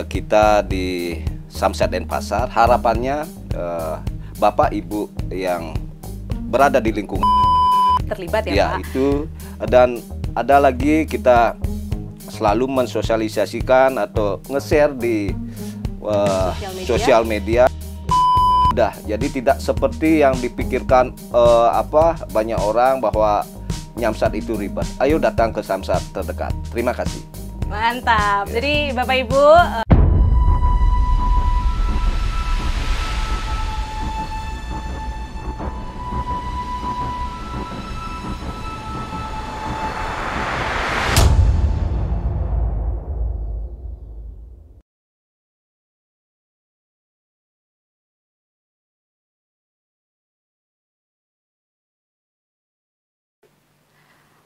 kita di Samsat Denpasar, harapannya Bapak Ibu yang berada di lingkungan terlibat ya, ya Pak? itu, dan ada lagi kita selalu mensosialisasikan atau nge-share di sosial media. Udah, jadi tidak seperti yang dipikirkan banyak orang bahwa Nyamsat itu ribet. Ayo datang ke Samsat terdekat. Terima kasih. Mantap. Ya. Jadi Bapak Ibu,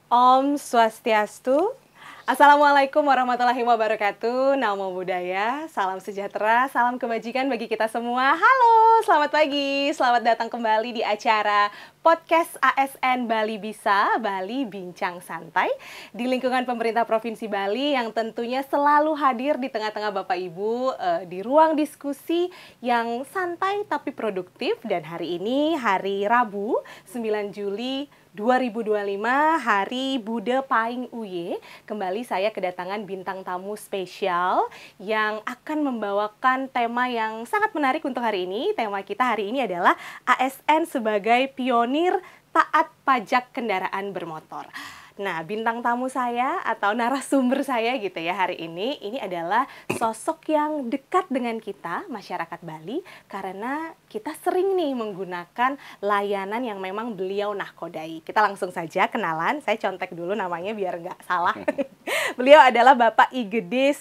Om Swastiastu. Assalamualaikum warahmatullahi wabarakatuh. Namo Buddhaya, salam sejahtera, salam kebajikan bagi kita semua. Halo, selamat pagi, selamat datang kembali di acara podcast ASN Bali Bisa, Bali Bincang Santai, di lingkungan pemerintah Provinsi Bali yang tentunya selalu hadir di tengah-tengah Bapak Ibu di ruang diskusi yang santai tapi produktif. Dan hari ini hari Rabu 9 Juli 2025, Hari Buddha Paing Uye. Kembali saya kedatangan bintang tamu spesial yang akan membawakan tema yang sangat menarik untuk hari ini. Tema kita hari ini adalah ASN sebagai pionir taat pajak kendaraan bermotor. Nah, bintang tamu saya atau narasumber saya gitu ya hari ini adalah sosok yang dekat dengan kita, masyarakat Bali, karena kita sering nih menggunakan layanan yang memang beliau nahkodai. Kita langsung saja kenalan, saya contek dulu namanya biar nggak salah. Beliau adalah Bapak I Gede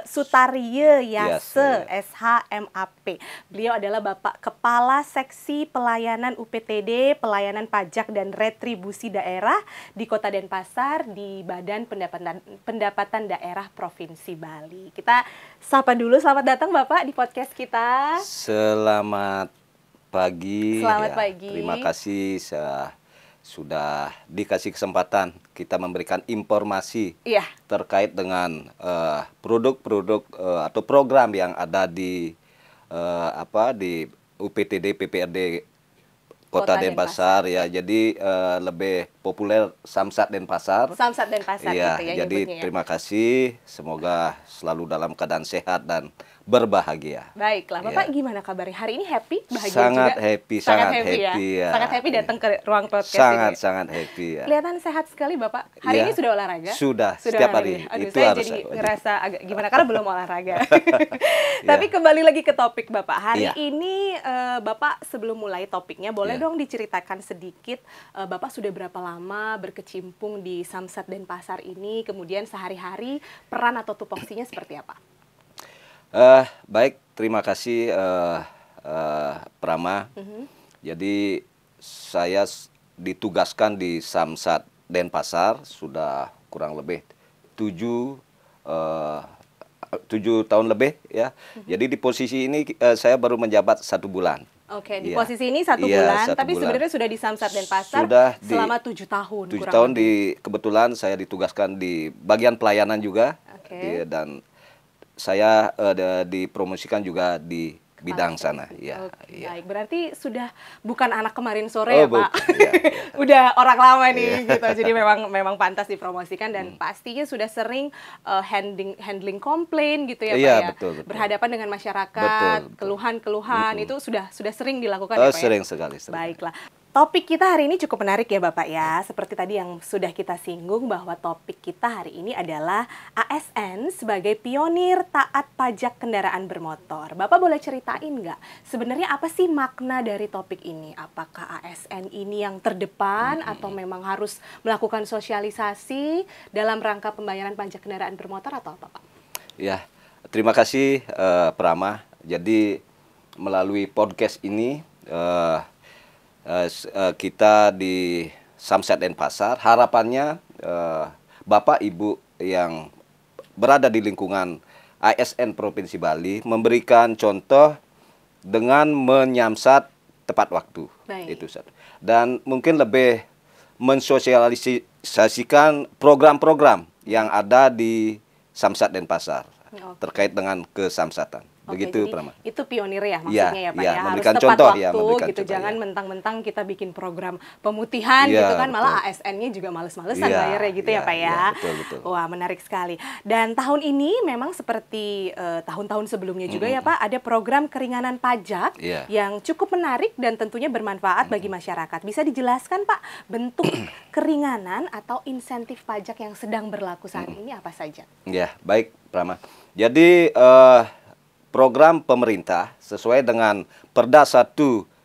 Sutarye Yase, SHMAP. Beliau adalah Bapak Kepala Seksi Pelayanan UPTD, Pelayanan Pajak dan Retribusi Daerah di Kota Denpasar di Badan Pendapatan Daerah Provinsi Bali. Kita sapa dulu, selamat datang Bapak di podcast kita. Selamat pagi. Selamat pagi. Terima kasih sudah dikasih kesempatan kita memberikan informasi terkait dengan produk-produk atau program yang ada di di UPTD PPRD Kota Denpasar ya. Jadi lebih populer Samsat Denpasar. Samsat Denpasar ya, gitu ya. Jadi nyebutnya. Terima kasih, semoga selalu dalam keadaan sehat dan berbahagia. Baiklah, Bapak gimana kabarnya? Hari ini happy, bahagia sangat juga? Happy, sangat happy ya. Sangat happy datang ke ruang podcast ini. Sangat happy ya. Kelihatan sehat sekali Bapak. Hari ini sudah olahraga? Sudah setiap hari. Aduh, Itu saya harus jadi ngerasa agak gimana karena belum olahraga. Ya. Tapi kembali lagi ke topik Bapak. Hari ini Bapak sebelum mulai topiknya boleh dong diceritakan sedikit Bapak sudah berapa lama berkecimpung di Samsat Denpasar ini, kemudian sehari-hari peran atau tupoksinya seperti apa? Baik, terima kasih Prama. Jadi saya ditugaskan di Samsat Denpasar sudah kurang lebih 7 tahun lebih ya. Jadi di posisi ini saya baru menjabat 1 bulan. Oke, di posisi ini 1 bulan, tapi sebenarnya sudah di Samsat Denpasar selama 7 tahun. 7 tahun kebetulan saya ditugaskan di bagian pelayanan juga, dan saya dipromosikan juga di bidang sana. Ya, Baik, berarti sudah bukan anak kemarin sore ya Pak. Ya. Udah orang lama nih gitu. Jadi memang pantas dipromosikan dan pastinya sudah sering handling komplain gitu ya Pak ya. Betul. Berhadapan dengan masyarakat, keluhan-keluhan itu sudah sering dilakukan ya Pak sering sekali. Baiklah. Topik kita hari ini cukup menarik ya Bapak ya. Seperti tadi yang sudah kita singgung bahwa topik kita hari ini adalah ASN sebagai pionir taat pajak kendaraan bermotor. Bapak boleh ceritain nggak sebenarnya apa sih makna dari topik ini? Apakah ASN ini yang terdepan atau memang harus melakukan sosialisasi dalam rangka pembayaran pajak kendaraan bermotor atau apa Pak? Ya, terima kasih Prama. Jadi melalui podcast ini kita di Samsat Denpasar, harapannya Bapak Ibu yang berada di lingkungan ASN Provinsi Bali memberikan contoh dengan menyamsat tepat waktu. Itu satu. Dan mungkin lebih mensosialisasikan program-program yang ada di Samsat Denpasar. terkait dengan kesamsatan. Begitu, jadi Prama. itu pionir ya maksudnya ya Pak ya, harus memberikan tepat contoh, waktu memberikan gitu, contoh, jangan mentang-mentang kita bikin program pemutihan gitu kan, malah ASN-nya juga males-malesan bayarnya gitu ya Pak ya. Betul. Wah, menarik sekali. Dan tahun ini memang seperti tahun-tahun sebelumnya juga ya Pak, ada program keringanan pajak yang cukup menarik dan tentunya bermanfaat bagi masyarakat. Bisa dijelaskan Pak, bentuk keringanan atau insentif pajak yang sedang berlaku saat ini apa saja? Ya, baik Prama. Jadi program pemerintah sesuai dengan Perda 1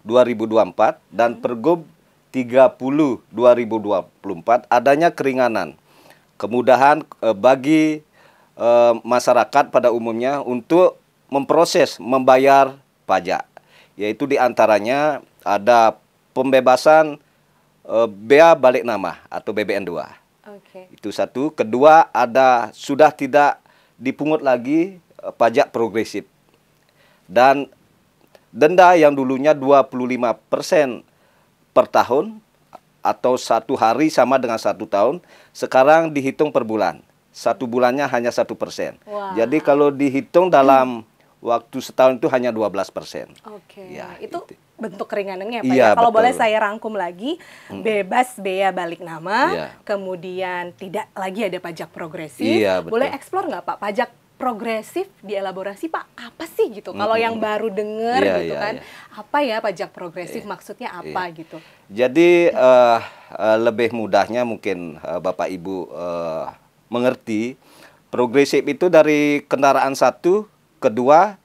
2024 dan Pergub 30 2024 adanya keringanan, kemudahan bagi masyarakat pada umumnya untuk membayar pajak. Yaitu diantaranya ada pembebasan bea balik nama atau BBN2. Itu satu. Kedua, sudah tidak dipungut lagi pajak progresif. Dan denda yang dulunya 25% per tahun atau 1 hari sama dengan 1 tahun, sekarang dihitung per bulan. 1 bulannya hanya 1%. Jadi kalau dihitung dalam waktu setahun itu hanya 12%. Ya, itu bentuk keringanannya Pak ya. Kalau boleh saya rangkum lagi, bebas bea balik nama, kemudian tidak lagi ada pajak progresif. Boleh eksplor nggak Pak, pajak progresif dielaborasi Pak, apa sih gitu? Kalau yang baru dengar gitu kan, apa ya pajak progresif, maksudnya apa gitu? Jadi lebih mudahnya mungkin Bapak Ibu mengerti, progresif itu dari kendaraan 1, kedua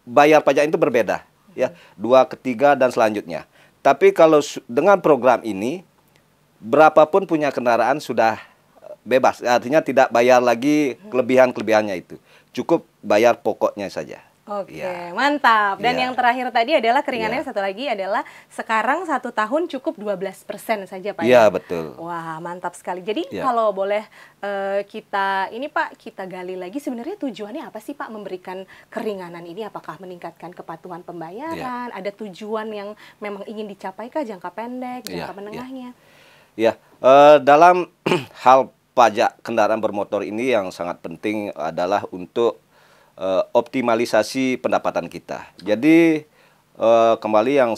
bayar pajak itu berbeda, ya, 2, ketiga dan selanjutnya. Tapi kalau dengan program ini, berapapun punya kendaraan sudah bebas, artinya tidak bayar lagi kelebihan-kelebihannya itu. Cukup bayar pokoknya saja. Mantap. Dan yang terakhir tadi adalah keringanannya satu lagi adalah sekarang 1 tahun cukup 12% saja Pak. Iya, betul. Wah, mantap sekali. Jadi kalau boleh kita gali lagi, sebenarnya tujuannya apa sih Pak memberikan keringanan ini? Apakah meningkatkan kepatuhan pembayaran? Ada tujuan yang memang ingin dicapai kah, jangka pendek, jangka menengahnya? Dalam hal pajak kendaraan bermotor ini yang sangat penting adalah untuk optimalisasi pendapatan kita. Jadi kembali yang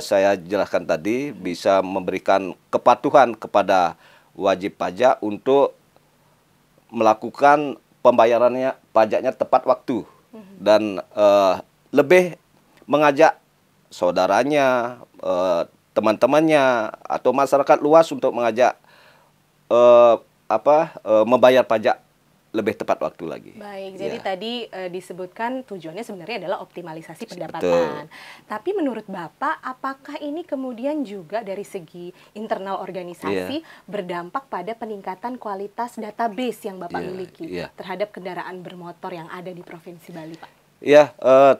saya jelaskan tadi, bisa memberikan kepatuhan kepada wajib pajak untuk melakukan pembayarannya pajaknya tepat waktu dan lebih mengajak saudaranya, teman-temannya atau masyarakat luas untuk mengajak membayar pajak lebih tepat waktu lagi. Baik, jadi tadi disebutkan tujuannya sebenarnya adalah optimalisasi pendapatan. Tapi menurut Bapak, apakah ini kemudian juga dari segi internal organisasi berdampak pada peningkatan kualitas database yang Bapak miliki terhadap kendaraan bermotor yang ada di Provinsi Bali, Pak?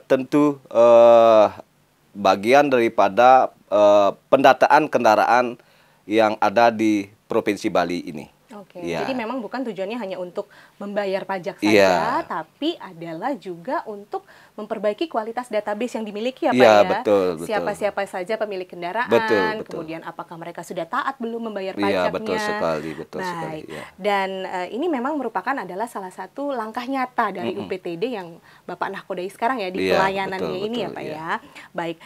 Tentu bagian daripada pendataan kendaraan yang ada di Provinsi Bali ini. Jadi memang bukan tujuannya hanya untuk membayar pajak saja, tapi adalah juga untuk memperbaiki kualitas database yang dimiliki ya Pak ya. Betul. Siapa-siapa saja pemilik kendaraan, kemudian apakah mereka sudah taat belum membayar pajaknya. Betul sekali. Dan ini memang merupakan adalah salah satu langkah nyata dari UPTD yang Bapak nahkodai sekarang ya di pelayanannya ini ya Pak ya. Baik,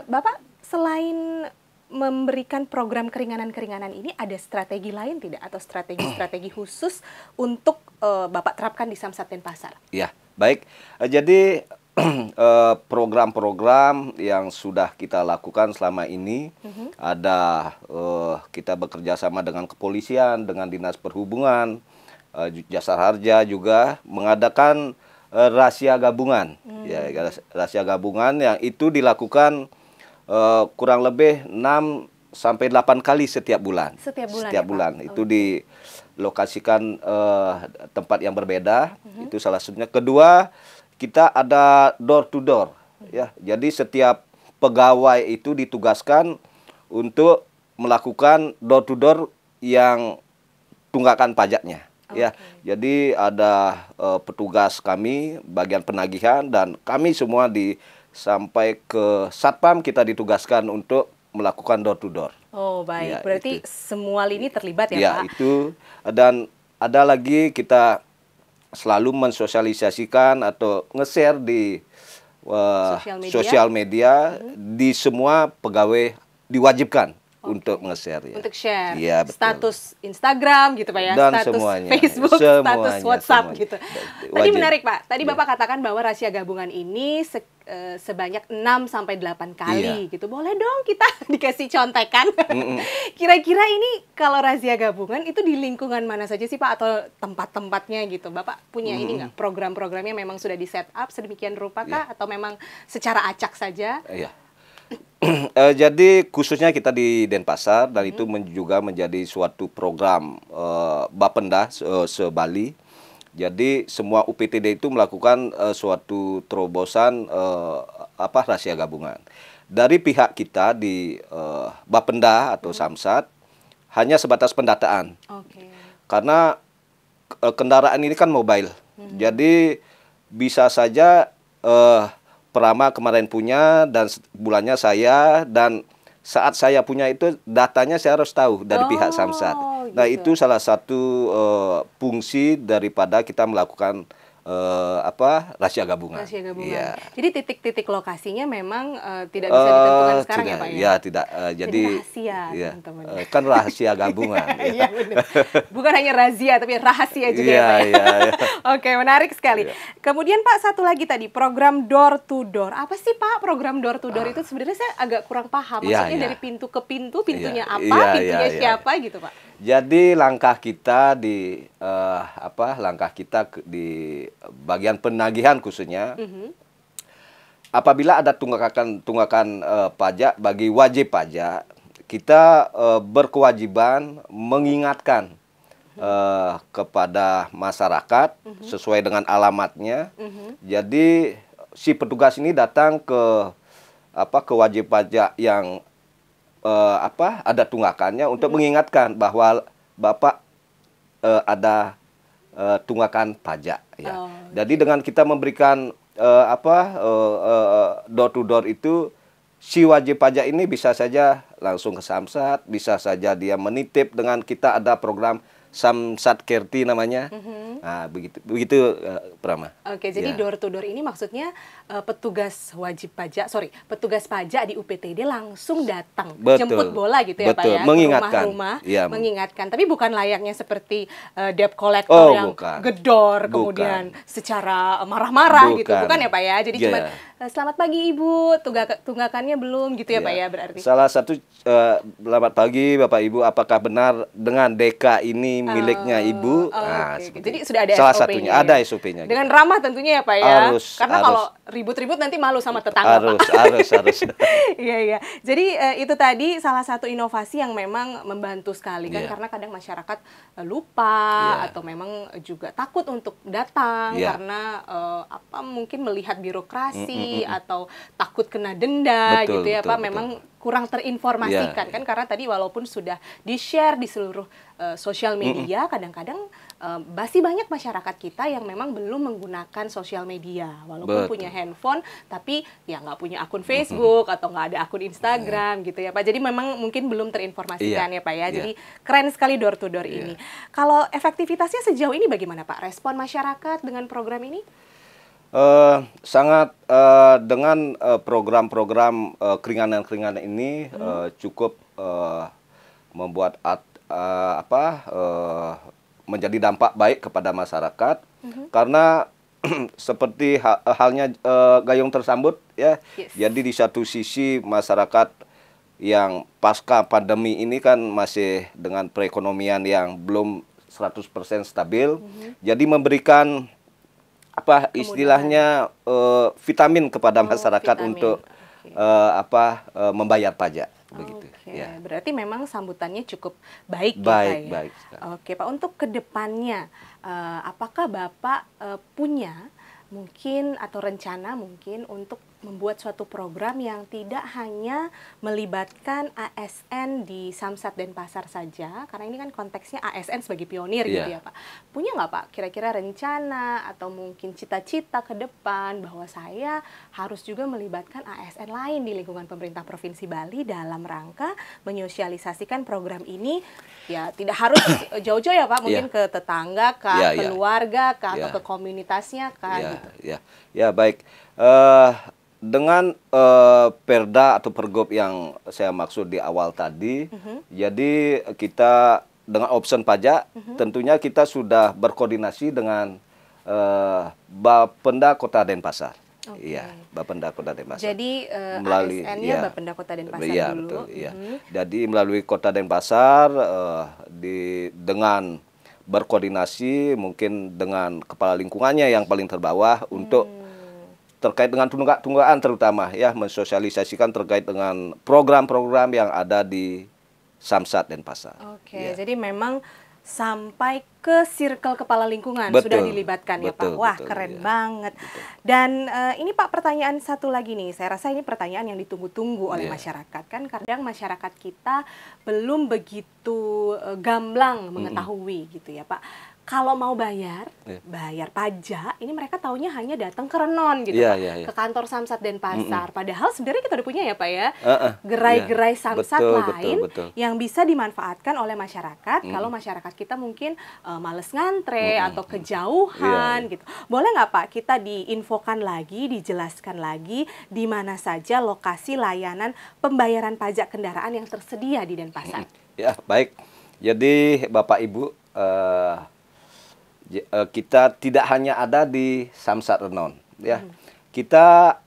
Bapak selain memberikan program keringanan-keringanan ini, ada strategi lain tidak? Atau strategi-strategi khusus untuk Bapak terapkan di Samsat Denpasar? Ya, baik. Jadi program-program yang sudah kita lakukan selama ini, ada kita bekerja sama dengan kepolisian, dengan Dinas Perhubungan, Jasa Harja juga mengadakan rahasia gabungan. Rahasia gabungan yang itu dilakukan kurang lebih 6-8 kali setiap bulan. Setiap bulan. Itu dilokasikan tempat yang berbeda. Itu salah satunya. Kedua, kita ada door to door. Jadi setiap pegawai itu ditugaskan untuk melakukan door to door yang tunggakan pajaknya. Jadi ada petugas kami bagian penagihan dan kami semua sampai ke Satpam kita ditugaskan untuk melakukan door to door. Oh baik, berarti semua lini terlibat ya Pak? Itu. Dan ada lagi kita selalu mensosialisasikan atau nge-share di sosial media di semua pegawai diwajibkan untuk nge-share ya. Untuk share ya, status Instagram gitu Pak ya, dan status semuanya, Facebook, status WhatsApp gitu. Tadi menarik Pak, tadi Bapak katakan bahwa rahasia gabungan ini sebanyak 6-8 kali gitu. Boleh dong kita dikasih contekan. Kira-kira ini kalau rahasia gabungan itu di lingkungan mana saja sih Pak, atau tempat-tempatnya gitu? Bapak punya ini nggak, program-programnya memang sudah di set up sedemikian rupa kah, atau memang secara acak saja? Iya. Jadi khususnya kita di Denpasar, dan itu juga menjadi suatu program Bapenda se-Bali. Jadi semua UPTD itu melakukan suatu terobosan rahasia gabungan. Dari pihak kita di Bapenda atau Samsat hanya sebatas pendataan. Karena kendaraan ini kan mobile. Jadi bisa saja Prama kemarin punya dan bulannya saya, dan saat saya punya itu datanya saya harus tahu dari pihak Samsat. Nah, itu salah satu fungsi daripada kita melakukan rahasia gabungan. Rahasia gabungan. Ya. Jadi titik-titik lokasinya memang tidak bisa ditentukan sekarang tidak, ya Pak ya? Ya, tidak. Jadi rahasia, teman-teman. Kan rahasia gabungan. Iya, benar. Bukan hanya razia, tapi rahasia juga ya Pak ya? Oke, menarik sekali. Kemudian Pak, satu lagi tadi, program door to door. Apa sih Pak program door to door itu? Sebenarnya saya agak kurang paham. Maksudnya dari pintu ke pintu, pintunya apa, pintunya siapa gitu Pak? Jadi langkah kita di bagian penagihan khususnya, apabila ada tunggakan pajak bagi wajib pajak, kita berkewajiban mengingatkan kepada masyarakat sesuai dengan alamatnya. Jadi si petugas ini datang ke wajib pajak yang ada tunggakannya untuk mengingatkan bahwa Bapak ada tunggakan pajak ya. Jadi dengan kita memberikan door to door itu, si wajib pajak ini bisa saja langsung ke Samsat, bisa saja dia menitip dengan kita, ada program Samsat Kerti namanya. Nah, begitu Prama. Oke, jadi door to door ini maksudnya petugas petugas pajak di UPTD langsung datang, jemput bola gitu ya Pak ya, mengingatkan. Rumah-rumah, mengingatkan. Tapi bukan layaknya seperti debt collector yang gedor, kemudian secara marah-marah gitu, bukan ya Pak ya? Jadi cuma selamat pagi Ibu, tunggakannya belum gitu ya Pak ya berarti. Salah satu selamat pagi Bapak Ibu, apakah benar dengan DK ini miliknya Ibu? Nah, jadi sudah ada salah SOP-nya. Satunya ada SOP-nya. Dengan ramah tentunya ya Pak ya. Karena kalau ribut-ribut nanti malu sama tetangga Pak. Harus. Iya. Jadi itu tadi salah satu inovasi yang memang membantu sekali kan, karena kadang masyarakat lupa atau memang juga takut untuk datang karena mungkin melihat birokrasi atau takut kena denda gitu ya Pak. Memang kurang terinformasikan kan, karena tadi walaupun sudah di-share di seluruh sosial media, kadang-kadang masih banyak masyarakat kita yang memang belum menggunakan sosial media, walaupun punya handphone tapi ya nggak punya akun Facebook atau nggak ada akun Instagram gitu ya Pak. Jadi memang mungkin belum terinformasikan ya Pak ya. Jadi keren sekali door to door ini. Kalau efektivitasnya sejauh ini bagaimana Pak? Respon masyarakat dengan program ini? Sangat dengan program-program keringanan-keringanan ini cukup membuat menjadi dampak baik kepada masyarakat, karena seperti halnya Gayung Tersambut ya. Jadi di satu sisi masyarakat yang pasca pandemi ini kan masih dengan perekonomian yang belum 100% stabil, jadi memberikan istilahnya vitamin kepada masyarakat untuk membayar pajak begitu. Ya. Berarti memang sambutannya cukup baik baik. Oke Pak, untuk kedepannya apakah Bapak punya mungkin atau rencana mungkin untuk membuat suatu program yang tidak hanya melibatkan ASN di Samsat Denpasar saja, karena ini kan konteksnya ASN sebagai pionir gitu ya Pak. Punya nggak Pak kira-kira rencana atau mungkin cita-cita ke depan bahwa saya harus juga melibatkan ASN lain di lingkungan pemerintah Provinsi Bali dalam rangka menyosialisasikan program ini, ya tidak harus jauh-jauh ya Pak, mungkin ke tetangga, ke keluarga, atau ke komunitasnya gitu. Ya baik. Dengan perda atau pergub yang saya maksud di awal tadi, jadi kita dengan option pajak, tentunya kita sudah berkoordinasi dengan Bapenda Kota Denpasar. Iya, Bapenda Kota Denpasar. Jadi ASN-nya Bapenda Kota Denpasar dulu. Betul, iya. Jadi melalui Kota Denpasar dengan berkoordinasi mungkin dengan kepala lingkungannya yang paling terbawah untuk terkait dengan tunggakan terutama ya, mensosialisasikan terkait dengan program-program yang ada di Samsat Denpasar. Jadi memang sampai ke circle kepala lingkungan sudah dilibatkan ya Pak. Wah, keren banget. Dan ini Pak, pertanyaan satu lagi nih. Saya rasa ini pertanyaan yang ditunggu-tunggu oleh masyarakat. Kan kadang masyarakat kita belum begitu gamblang mengetahui gitu ya Pak. Kalau mau bayar pajak, ini mereka taunya hanya datang ke Renon gitu Pak, ke kantor Samsat Denpasar. Padahal sebenarnya kita udah punya ya Pak ya, gerai-gerai Samsat lain yang bisa dimanfaatkan oleh masyarakat kalau masyarakat kita mungkin males ngantre atau kejauhan gitu. Boleh nggak Pak kita diinfokan lagi, dijelaskan lagi di mana saja lokasi layanan pembayaran pajak kendaraan yang tersedia di Denpasar? Ya, baik. Jadi Bapak Ibu, kita tidak hanya ada di Samsat Renon ya. Kita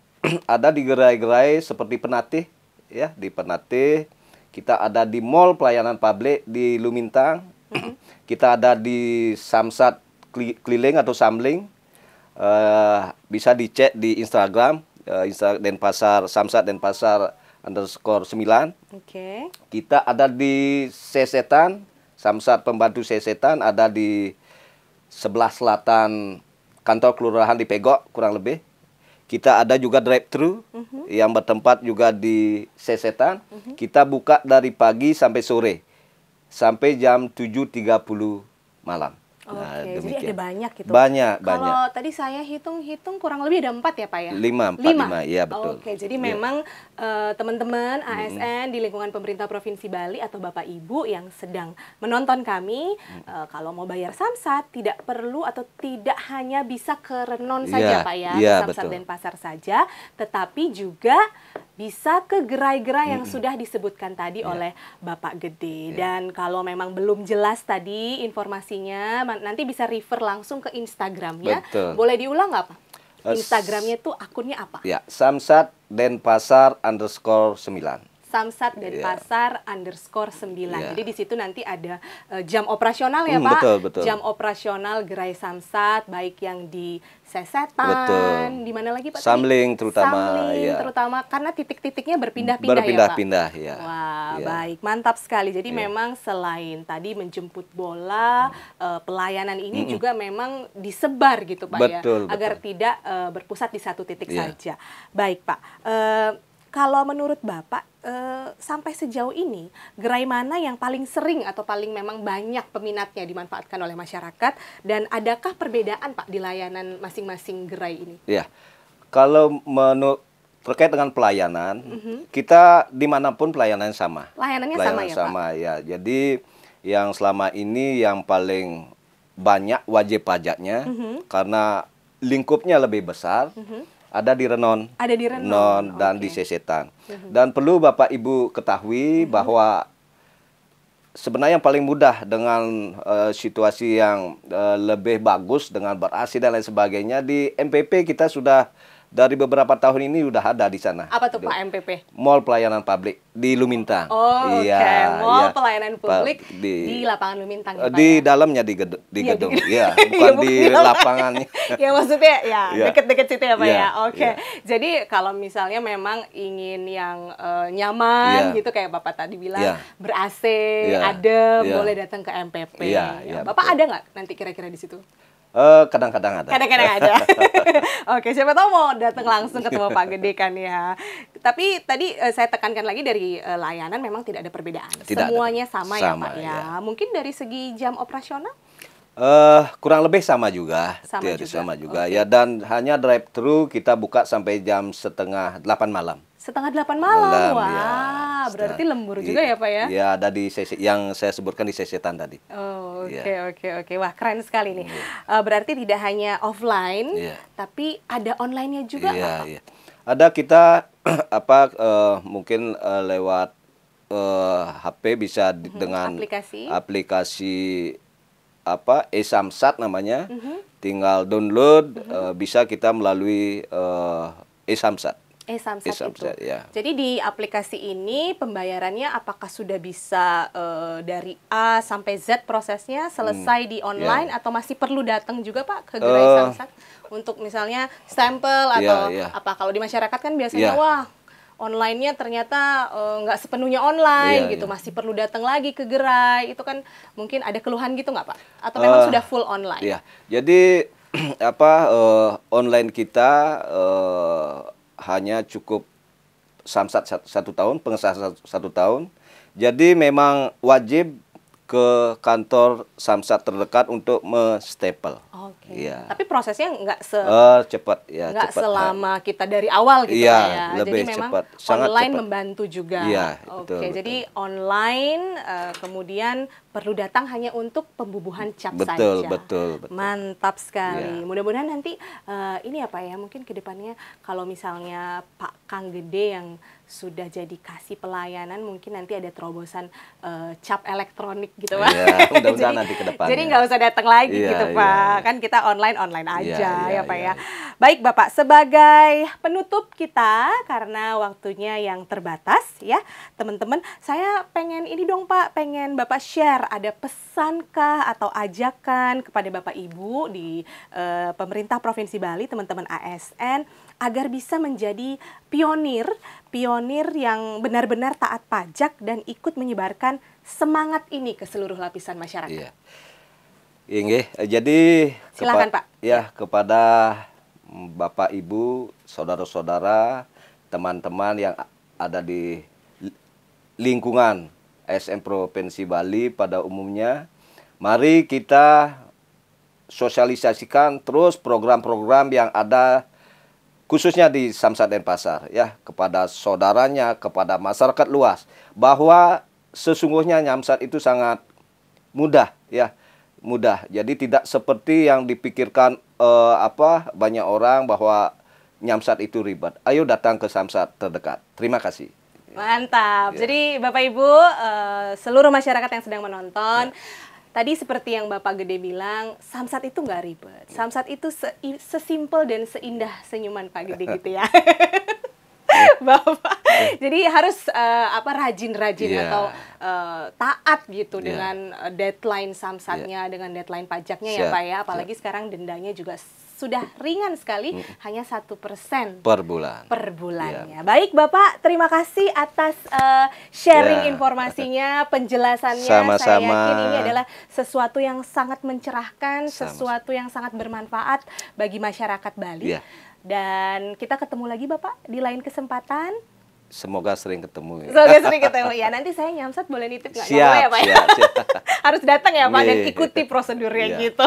ada di gerai-gerai seperti Penatih ya, di Penatih. Kita ada di Mall Pelayanan Publik di Lumintang. Kita ada di Samsat Keliling atau Samling. Bisa dicek di Instagram Denpasar, Samsat Denpasar _9. Kita ada di Sesetan, Samsat Pembantu Sesetan, ada di sebelah selatan kantor kelurahan di Pegok kurang lebih. Kita ada juga drive-thru yang bertempat juga di Sesetan. Kita buka dari pagi sampai sore, sampai jam 7.30 malam. Jadi ada banyak gitu. Banyak. Kalau tadi saya hitung-hitung kurang lebih ada 4 ya Pak ya? 5, ya betul. Jadi memang teman-teman ASN di lingkungan pemerintah Provinsi Bali atau Bapak Ibu yang sedang menonton kami, kalau mau bayar Samsat tidak perlu atau tidak hanya bisa ke Renon saja Pak ya, Samsat Denpasar saja, tetapi juga bisa ke gerai-gerai yang sudah disebutkan tadi oleh Bapak Gede. Dan kalau memang belum jelas tadi informasinya, nanti bisa refer langsung ke Instagramnya. Boleh diulang nggak Pak? Instagramnya itu akunnya apa? Ya, Samsat Denpasar _9. Samsat Denpasar _9. Jadi di situ nanti ada jam operasional ya Pak. Betul. Jam operasional gerai Samsat, baik yang di Sesetan, di mana lagi Pak? Samling terutama. Terutama karena titik-titiknya berpindah-pindah ya Pak. Wah, baik, mantap sekali. Jadi memang selain tadi menjemput bola, pelayanan ini juga memang disebar gitu Pak ya, agar tidak berpusat di satu titik saja. Baik Pak. Kalau menurut Bapak, sampai sejauh ini, gerai mana yang paling sering atau paling memang banyak peminatnya dimanfaatkan oleh masyarakat? Dan adakah perbedaan Pak di layanan masing-masing gerai ini? Ya, kalau terkait dengan pelayanan, kita dimanapun pelayanan sama. Layanannya sama ya Pak? Jadi yang selama ini yang paling banyak wajib pajaknya, karena lingkupnya lebih besar, ada di Renon. Ada di Renon. Dan di Sesetan. Dan perlu Bapak Ibu ketahui bahwa sebenarnya yang paling mudah dengan situasi yang lebih bagus dengan ber-AC dan lain sebagainya, di MPP kita sudah dari beberapa tahun ini udah ada di sana. Apa tuh Pak MPP? Mall Pelayanan Publik di Lumintang. Mall Pelayanan Publik di lapangan Lumintang. Di dalamnya di gedung, bukan di lapangannya. Ya maksudnya deket-deket situ ya Pak ya. Jadi kalau misalnya memang ingin yang nyaman gitu kayak Bapak tadi bilang, ber-AC, adem, boleh datang ke MPP. Bapak ada nggak nanti kira-kira di situ? Kadang-kadang ada. Kadang-kadang ada. Oke, siapa tahu mau datang langsung ketemu Pak Gede kan ya. Tapi tadi saya tekankan lagi dari layanan memang tidak ada perbedaan. Tidak Semuanya ada. sama ya Pak ya. Ya. Mungkin dari segi jam operasional? Kurang lebih sama juga. Sama juga. Okay. Ya, dan hanya drive-thru kita buka sampai jam setengah 8 malam. Setengah 8 malam, wah, ya. Berarti lembur juga ya Pak ya? Ya, ada di sesi yang saya sebutkan di sesetan tadi. Oh, oke. Wah, keren sekali nih. Berarti tidak hanya offline, tapi ada online-nya juga, Pak? Iya. Ada kita mungkin lewat HP bisa dengan aplikasi e-Samsat namanya. Tinggal download, bisa kita melalui e-Samsat. E-Samsat itu. Ya. Jadi di aplikasi ini pembayarannya apakah sudah bisa dari A sampai Z prosesnya selesai di online atau masih perlu datang juga Pak ke Gerai Samsat untuk misalnya stempel atau apa? Kalau di masyarakat kan biasanya wah online-nya ternyata nggak sepenuhnya online gitu, masih perlu datang lagi ke gerai. Itu kan mungkin ada keluhan gitu nggak Pak? Atau memang sudah full online? Iya. Jadi online kita hanya cukup Samsat 1 tahun, pengesahan 1 tahun. Jadi memang wajib ke kantor Samsat terdekat untuk menstempel. Oke. Iya. Tapi prosesnya nggak cepat ya. Nggak selama kita dari awal gitu ya. Lebih jadi memang cepat. Sangat online cepat. Membantu juga. Iya. Oke. Jadi online kemudian perlu datang hanya untuk pembubuhan cap saja. Betul. Mantap sekali. Mudah-mudahan nanti ini apa ya, mungkin kedepannya kalau misalnya Pak Kang Gede yang sudah jadi kasih pelayanan, mungkin nanti ada terobosan cap elektronik gitu Pak. Ya, mudah-mudahan nanti ke depannya. Jadi nggak usah datang lagi gitu Pak. Kan kita online aja ya Pak ya. Baik Bapak, sebagai penutup kita karena waktunya yang terbatas ya teman-teman, saya pengen ini dong Pak, pengen Bapak share, ada pesankah atau ajakan kepada Bapak Ibu di pemerintah Provinsi Bali, teman-teman ASN, agar bisa menjadi pionir yang benar-benar taat pajak dan ikut menyebarkan semangat ini ke seluruh lapisan masyarakat. Iya. Jadi silakan Pak. Ya, kepada Bapak Ibu, saudara-saudara, teman-teman yang ada di lingkungan ASN Provinsi Bali pada umumnya, mari kita sosialisasikan terus program-program yang ada khususnya di Samsat Denpasar ya, kepada saudaranya, kepada masyarakat luas, bahwa sesungguhnya Samsat itu sangat mudah ya. Jadi tidak seperti yang dipikirkan banyak orang bahwa Samsat itu ribet. Ayo datang ke Samsat terdekat. Terima kasih. Mantap. Jadi Bapak Ibu, seluruh masyarakat yang sedang menonton, tadi seperti yang Bapak Gede bilang, Samsat itu nggak ribet. Samsat itu sesimpel dan seindah senyuman Pak Gede gitu ya. Bapak. Jadi harus rajin-rajin atau taat gitu dengan deadline Samsatnya, dengan deadline pajaknya ya Pak ya. Apalagi sekarang dendanya juga sudah ringan sekali, hanya 1% per bulan. Per bulannya. Baik Bapak, terima kasih atas sharing informasinya, penjelasannya. Sama-sama. Saya yakin ini adalah sesuatu yang sangat mencerahkan, sesuatu yang sangat bermanfaat bagi masyarakat Bali. Dan kita ketemu lagi Bapak di lain kesempatan. Semoga sering ketemu ya. Semoga sering ketemu ya. Nanti saya Samsat boleh nitip nggak? Siap, ya Pak ya? Siap. Harus datang ya Pak dan ikuti prosedurnya gitu.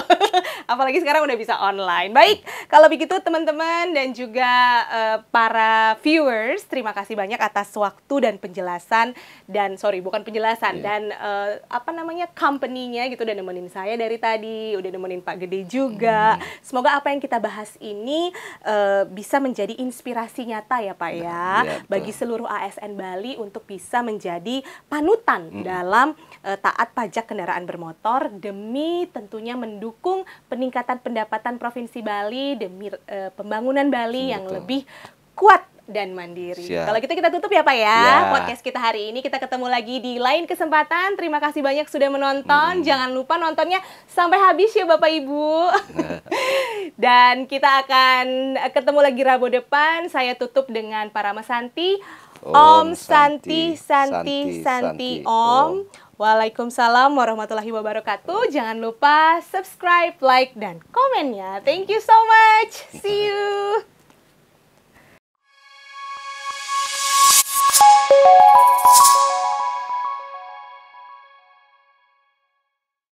Apalagi sekarang udah bisa online. Baik, kalau begitu teman-teman dan juga para viewers, terima kasih banyak atas waktu dan penjelasan dan bukan penjelasan dan company-nya gitu udah nemenin saya dari tadi, udah nemenin Pak Gede juga. Semoga apa yang kita bahas ini bisa menjadi inspirasi nyata ya Pak ya, bagi seluruh ASN Bali untuk bisa menjadi panutan dalam taat pajak kendaraan bermotor demi tentunya mendukung peningkatan pendapatan Provinsi Bali demi pembangunan Bali yang lebih kuat dan mandiri. Siap. Kalau gitu kita tutup ya Pak ya, Ya. podcast kita hari ini. Kita ketemu lagi di lain kesempatan. Terima kasih banyak sudah menonton. Jangan lupa nontonnya sampai habis ya Bapak Ibu. Dan kita akan ketemu lagi Rabu depan. Saya tutup dengan Parama Santi. Om Santi Santi Santi Om. Waalaikumsalam warahmatullahi wabarakatuh. Jangan lupa subscribe, like, dan komennya. Thank you so much. See you.